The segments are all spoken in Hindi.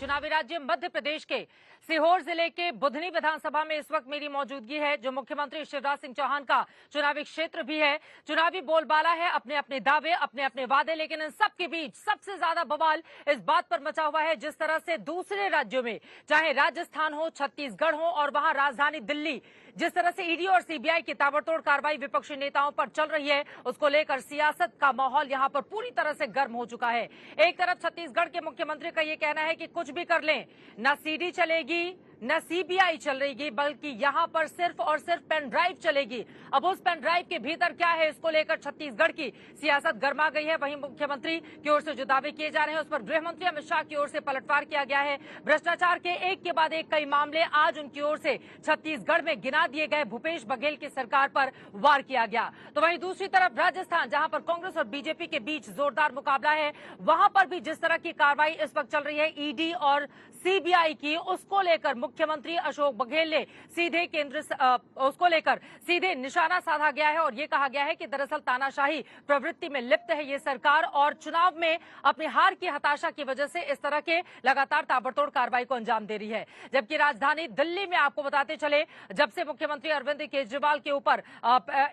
चुनावी राज्य मध्य प्रदेश के सीहोर जिले के बुधनी विधानसभा में इस वक्त मेरी मौजूदगी है, जो मुख्यमंत्री शिवराज सिंह चौहान का चुनावी क्षेत्र भी है। चुनावी बोलबाला है, अपने अपने दावे, अपने अपने वादे, लेकिन इन सबके बीच सबसे ज्यादा बवाल इस बात पर मचा हुआ है जिस तरह से दूसरे राज्यों में, चाहे राजस्थान हो, छत्तीसगढ़ हो और वहां राजधानी दिल्ली, जिस तरह से ईडी और सीबीआई की ताबड़तोड़ कार्रवाई विपक्षी नेताओं पर चल रही है, उसको लेकर सियासत का माहौल यहां पर पूरी तरह से गर्म हो चुका है। एक तरफ छत्तीसगढ़ के मुख्यमंत्री का यह कहना है कि कुछ भी कर लें, न सीडी चलेगी न सीबीआई चलेगी, बल्कि यहां पर सिर्फ और सिर्फ पेन ड्राइव चलेगी। अब उस पेन ड्राइव के भीतर क्या है, इसको लेकर छत्तीसगढ़ की सियासत गर्मा गई है। वहीं मुख्यमंत्री की ओर से जो दावे किए जा रहे हैं उस पर गृह मंत्री अमित शाह की ओर से पलटवार किया गया है। भ्रष्टाचार के एक के बाद एक कई मामले आज उनकी ओर से छत्तीसगढ़ में गिना दिए गए। भूपेश बघेल की सरकार पर वार किया गया। तो वहीं दूसरी तरफ राजस्थान, जहां पर कांग्रेस और बीजेपी के बीच जोरदार मुकाबला है, वहां पर भी जिस तरह की कार्रवाई इस वक्त चल रही है ईडी और सीबीआई की, उसको लेकर मुख्यमंत्री अशोक बघेल ने सीधे उसको लेकर सीधे निशाना साधा गया है और ये कहा गया है कि दरअसल तानाशाही प्रवृत्ति में लिप्त है ये सरकार और चुनाव में अपनी हार की हताशा की वजह से इस तरह के लगातार ताबड़तोड़ कार्रवाई को अंजाम दे रही है। जबकि राजधानी दिल्ली में आपको बताते चले, जब से मुख्यमंत्री अरविंद केजरीवाल के ऊपर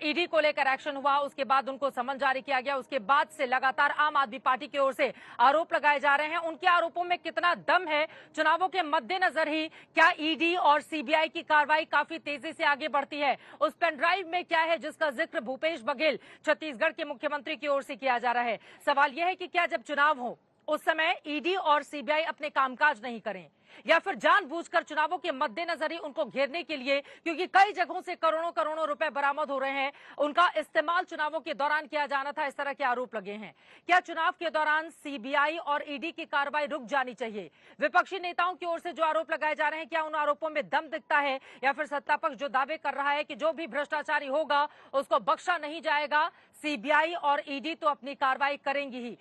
ईडी को लेकर एक्शन हुआ, उसके बाद उनको समन जारी किया गया, उसके बाद से लगातार आम आदमी पार्टी की ओर से आरोप लगाए जा रहे हैं। उनके आरोपों में कितना दम है, चुनावों के मद्देनजर ही क्या ईडी और सीबीआई की कार्रवाई काफी तेजी से आगे बढ़ती है, उस पेन ड्राइव में क्या है जिसका जिक्र भूपेश बघेल छत्तीसगढ़ के मुख्यमंत्री की ओर से किया जा रहा है। सवाल यह है कि क्या जब चुनाव हो उस समय ईडी और सीबीआई अपने कामकाज नहीं करें, या फिर जानबूझकर चुनावों के मद्देनजर ही उनको घेरने के लिए, क्योंकि कई जगहों से करोड़ों करोड़ों रुपए बरामद हो रहे हैं, उनका इस्तेमाल चुनावों के दौरान किया जाना था, इस तरह के आरोप लगे हैं। क्या चुनाव के दौरान सीबीआई और ईडी की कार्रवाई रुक जानी चाहिए? विपक्षी नेताओं की ओर से जो आरोप लगाए जा रहे हैं, क्या उन आरोपों में दम दिखता है, या फिर सत्तापक्ष जो दावे कर रहा है कि जो भी भ्रष्टाचारी होगा उसको बख्शा नहीं जाएगा, सीबीआई और ईडी तो अपनी कार्रवाई करेंगी ही।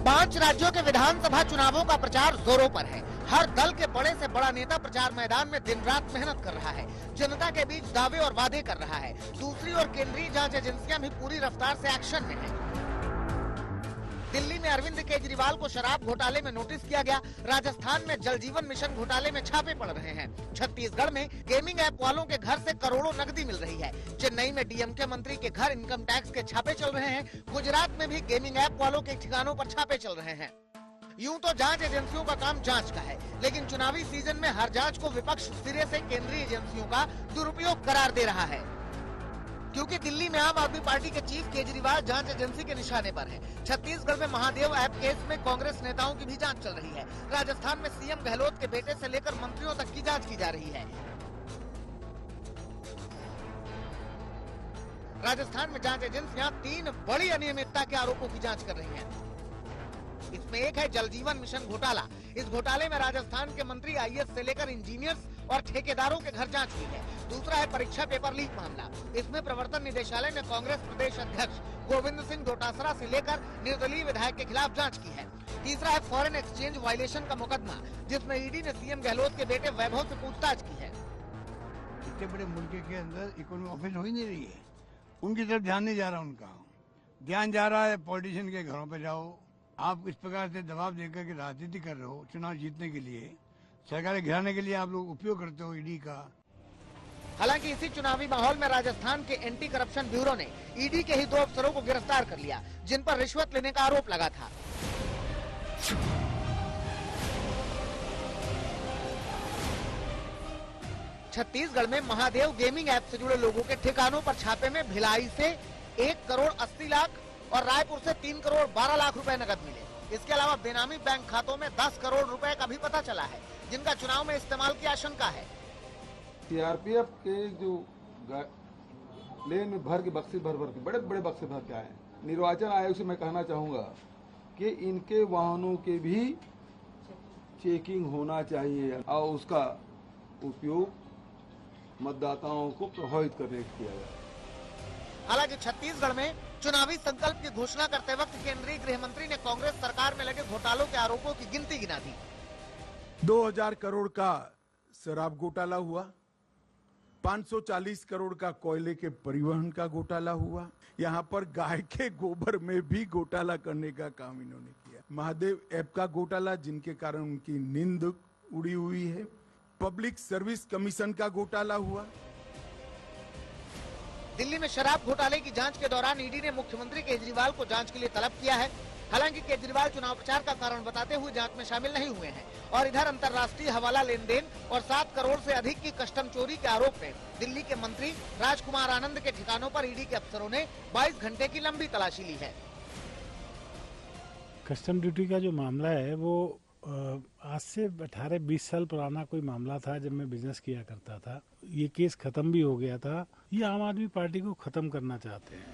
5 राज्यों के विधानसभा चुनावों का प्रचार जोरों पर है। हर दल के बड़े से बड़ा नेता प्रचार मैदान में दिन रात मेहनत कर रहा है, जनता के बीच दावे और वादे कर रहा है। दूसरी ओर केंद्रीय जांच एजेंसियां भी पूरी रफ्तार से एक्शन में हैं। दिल्ली में अरविंद केजरीवाल को शराब घोटाले में नोटिस किया गया। राजस्थान में जल जीवन मिशन घोटाले में छापे पड़ रहे हैं। छत्तीसगढ़ में गेमिंग ऐप वालों के घर से करोड़ों नकदी मिल रही है। चेन्नई में डीएमके मंत्री के घर इनकम टैक्स के छापे चल रहे हैं। गुजरात में भी गेमिंग ऐप वालों के ठिकानों पर छापे चल रहे हैं। यूं तो जांच एजेंसियों का काम जांच का है, लेकिन चुनावी सीजन में हर जांच को विपक्ष सिरे से केंद्रीय एजेंसियों का दुरुपयोग करार दे रहा है, क्योंकि दिल्ली में आम आदमी पार्टी के चीफ केजरीवाल जांच एजेंसी के निशाने पर हैं। छत्तीसगढ़ में महादेव ऐप केस में कांग्रेस नेताओं की भी जांच चल रही है। राजस्थान में सीएम गहलोत के बेटे से लेकर मंत्रियों तक की जांच की जा रही है। राजस्थान में जांच एजेंसियां 3 बड़ी अनियमितता के आरोपों की जांच कर रही हैं। इसमें एक है जल जीवन मिशन घोटाला। इस घोटाले में राजस्थान के मंत्री आईएएस से लेकर इंजीनियर्स और ठेकेदारों के घर जांच हुई है। दूसरा है परीक्षा पेपर लीक मामला। इसमें प्रवर्तन निदेशालय ने कांग्रेस प्रदेश अध्यक्ष गोविंद सिंह डोटासरा से लेकर निर्दलीय विधायक के खिलाफ जांच की है। तीसरा है फॉरेन एक्सचेंज वायलेशन का मुकदमा, जिसमें ईडी ने सीएम गहलोत के बेटे वैभव से पूछताछ की है। इतने बड़े मुल्क के अंदर इकोनॉमिक ऑफेंस हो ही नहीं रही है, उनकी तरफ ध्यान नहीं जा रहा। उनका ध्यान जा रहा है पॉलिटिशियन के घरों पे जाओ। आप इस प्रकार से दबाव देकर के राजनीति कर रहे हो, चुनाव जीतने के लिए, सरकारें गिराने के लिए आप लोग उपयोग करते हो ईडी का। हालांकि इसी चुनावी माहौल में राजस्थान के एंटी करप्शन ब्यूरो ने ईडी के ही 2 अफसरों को गिरफ्तार कर लिया, जिन पर रिश्वत लेने का आरोप लगा था। छत्तीसगढ़ में महादेव गेमिंग ऐप से जुड़े लोगों के ठिकानों पर छापे में भिलाई से 1 करोड़ 80 लाख और रायपुर से 3 करोड़ 12 लाख रुपए नकद मिले। इसके अलावा बेनामी बैंक खातों में 10 करोड़ रुपए का भी पता चला है, जिनका चुनाव में इस्तेमाल की आशंका है। सीआरपीएफ के जो लेन में भर के बक्से भर के बड़े बड़े बक्से भर के आए। निर्वाचन आयोग से मैं कहना चाहूंगा कि इनके वाहनों के भी चेकिंग होना चाहिए और उसका उपयोग मतदाताओं को प्रभावित करने किया जाए। हालांकि छत्तीसगढ़ में चुनावी संकल्प की घोषणा करते वक्त केंद्रीय आरोपों की गिनती गिना दी। 2000 करोड़ का शराब घोटाला हुआ, 540 करोड़ का कोयले के परिवहन का घोटाला हुआ, यहाँ पर गाय के गोबर में भी घोटाला करने का काम इन्होंने किया। महादेव ऐप का घोटाला जिनके कारण उनकी नींद उड़ी हुई है। पब्लिक सर्विस कमीशन का घोटाला हुआ। दिल्ली में शराब घोटाले की जांच के दौरान ईडी ने मुख्यमंत्री केजरीवाल को जांच के लिए तलब किया है। हालांकि केजरीवाल चुनाव प्रचार का कारण बताते हुए जांच में शामिल नहीं हुए हैं। और इधर अंतर्राष्ट्रीय हवाला लेन देन और 7 करोड़ से अधिक की कस्टम चोरी के आरोप में दिल्ली के मंत्री राजकुमार आनंद के ठिकानों पर ईडी के अफसरों ने 22 घंटे की लंबी तलाशी ली है। कस्टम ड्यूटी का जो मामला है वो आज से 18-20 साल पुराना कोई मामला था जब मैं बिजनेस किया करता था। ये केस खत्म भी हो गया था। ये आम आदमी पार्टी को खत्म करना चाहते हैं।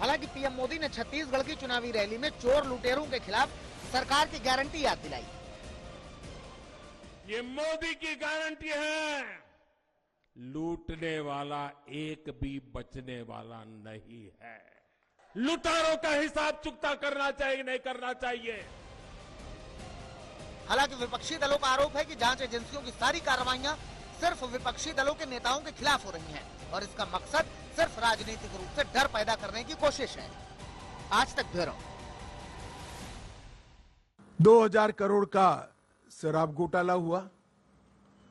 हालांकि पीएम मोदी ने छत्तीसगढ़ की चुनावी रैली में चोर लुटेरों के खिलाफ सरकार की गारंटी याद दिलाई। ये मोदी की गारंटी है, लूटने वाला एक भी बचने वाला नहीं है। लुटारों का हिसाब चुकता करना चाहिए, नहीं करना चाहिए। हालांकि विपक्षी दलों का आरोप है कि जांच एजेंसियों की सारी कार्रवाइयां सिर्फ विपक्षी दलों के नेताओं के खिलाफ हो रही हैं और इसका मकसद सिर्फ राजनीतिक रूप से डर पैदा करने की कोशिश है। आज तक ब्यूरो। 2000 करोड़ का शराब घोटाला हुआ,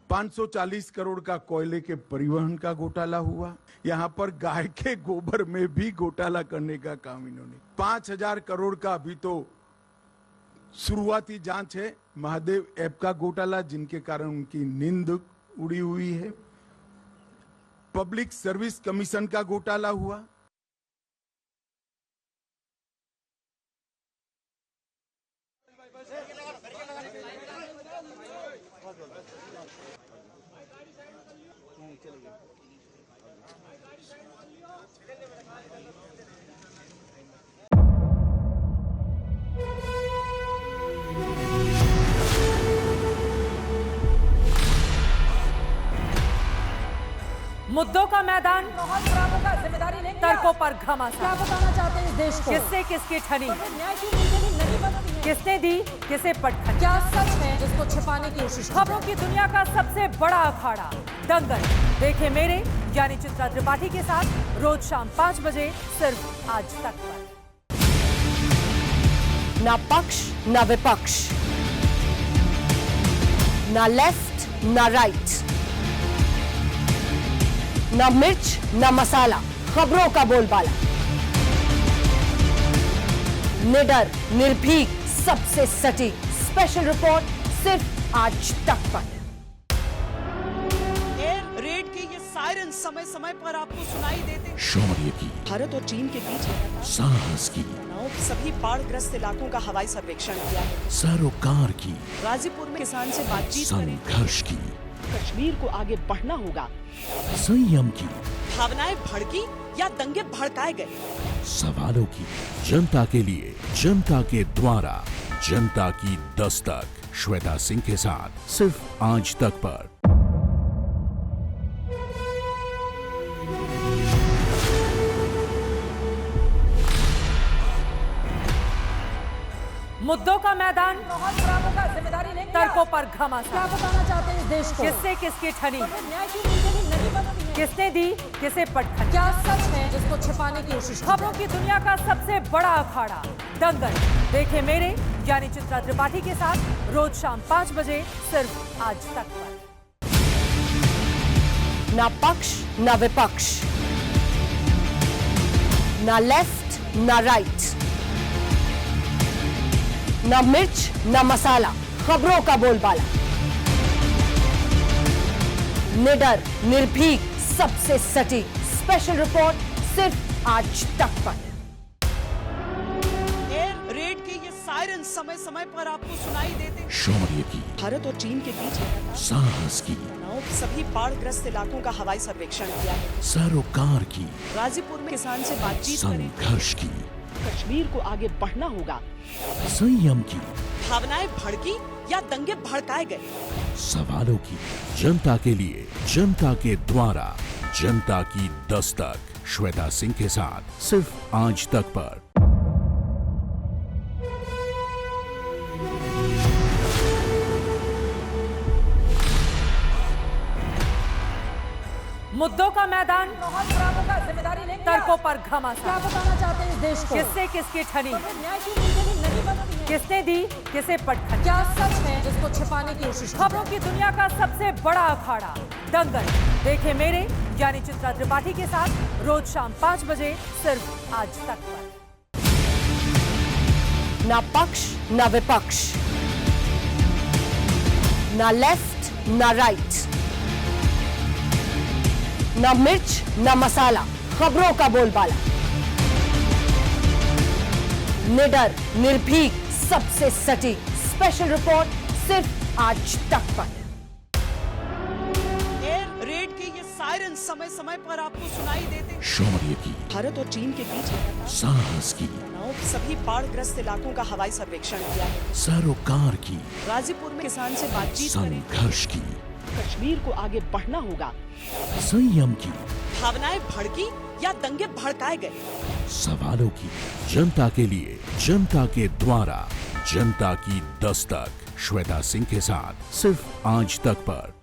540 करोड़ का कोयले के परिवहन का घोटाला हुआ, यहाँ पर गाय के गोबर में भी घोटाला करने का काम इन्होंने। 5000 करोड़ का अभी तो शुरुआती जांच है। महादेव ऐप का घोटाला जिनके कारण उनकी नींद उड़ी हुई है। पब्लिक सर्विस कमीशन का घोटाला हुआ। मुद्दों का मैदान, जिम्मेदारी लेंगे, तर्कों पर घमासान। क्या बताना चाहते हैं इस देश को? किससे किसकी ठनी, न्याय की नीति नहीं बनती है। किसने दी, किसे पटखनी, क्या सच है जिसको छिपाने की कोशिश। खबरों की दुनिया का सबसे बड़ा अखाड़ा दंगल देखे मेरे यानी चित्रा त्रिपाठी के साथ रोज शाम 5 बजे सिर्फ आज तक पर। ना पक्ष ना विपक्ष, ना लेफ्ट ना राइट, ना मिर्च ना मसाला, खबरों का बोलबाला। निडर, निर्भीक, सबसे सटीक स्पेशल रिपोर्ट सिर्फ आज तक पर। एयर रेड के ये सायरन समय समय पर आपको सुनाई देते हैं। शौर्य की, भारत और चीन के बीच साहस की, सभी बाढ़ग्रस्त इलाकों का हवाई सर्वेक्षण किया है। सरोकार की, गाजीपुर में किसान से बातचीत करें। संघर्ष की, कश्मीर को आगे बढ़ना होगा। संयम की, भावनाएं भड़की या दंगे भड़काए गए, सवालों की, जनता के लिए, जनता के द्वारा, जनता की दस्तक। श्वेता सिंह के साथ सिर्फ आज तक पर। मुद्दों का मैदान, जिम्मेदारी लेंगे, तर्कों पर घमासान। क्या बताना चाहते हैं इस देश को? किससे किसकी ठनी, न्याय की नीति नहीं बनती है। किसने दी, किसे पटखनी, क्या सच है जिसको छिपाने की कोशिश। खबरों की दुनिया का सबसे बड़ा अखाड़ा दंगल देखे मेरे यानी चित्रा त्रिपाठी के साथ रोज शाम 5 बजे सिर्फ आज तक पर। ना पक्ष ना विपक्ष, ना लेफ्ट ना राइट, ना मिर्च ना मसाला, खबरों का बोलबाला। निडर, निर्भीक, सबसे सटीक स्पेशल रिपोर्ट सिर्फ आज तक पर। एयर रेड के ये सायरन समय समय पर आपको सुनाई देते हैं। शौर्य की, भारत और चीन के बीच साहस की, सभी बाढ़ग्रस्त इलाकों का हवाई सर्वेक्षण किया है। सरोकार की, गाजीपुर में किसान से बातचीत करें। संघर्ष की, कश्मीर को आगे बढ़ना होगा। संयम की, भावनाएं भड़की या दंगे भड़काए गए, सवालों की, जनता के लिए, जनता के द्वारा, जनता की दस्तक। श्वेता सिंह के साथ सिर्फ आज तक पर। मुद्दों का मैदान, जिम्मेदारी नहीं, तर्कों पर घमासान। क्या बताना चाहते हैं इस देश को? किससे किसकी ठनी, किसने दी किसे पटखनी, क्या सच है जिसको छिपाने की कोशिश? खबरों की दुनिया का सबसे बड़ा अखाड़ा दंगल देखे मेरे यानी चित्रा त्रिपाठी के साथ रोज शाम 5 बजे सिर्फ आज तक पर। ना पक्ष ना विपक्ष, ना लेफ्ट ना राइट, ना मिर्च ना मसाला, खबरों का बोलबाला, निडर निर्भीक सबसे सटीक स्पेशल रिपोर्ट सिर्फ आज तक पर। एयर रेड के ये सायरन समय समय पर आपको सुनाई देते। शौर्य की, भारत और चीन के बीच साहस की, सभी बाढ़ग्रस्त इलाकों का हवाई सर्वेक्षण किया है। सरोकार की, गाजीपुर में किसान से बातचीत करें। संघर्ष की, कश्मीर को आगे बढ़ना होगा। संयम की, भावनाएं भड़की या दंगे भड़काए गए, सवालों की, जनता के लिए, जनता के द्वारा, जनता की दस्तक। श्वेता सिंह के साथ सिर्फ आज तक पर।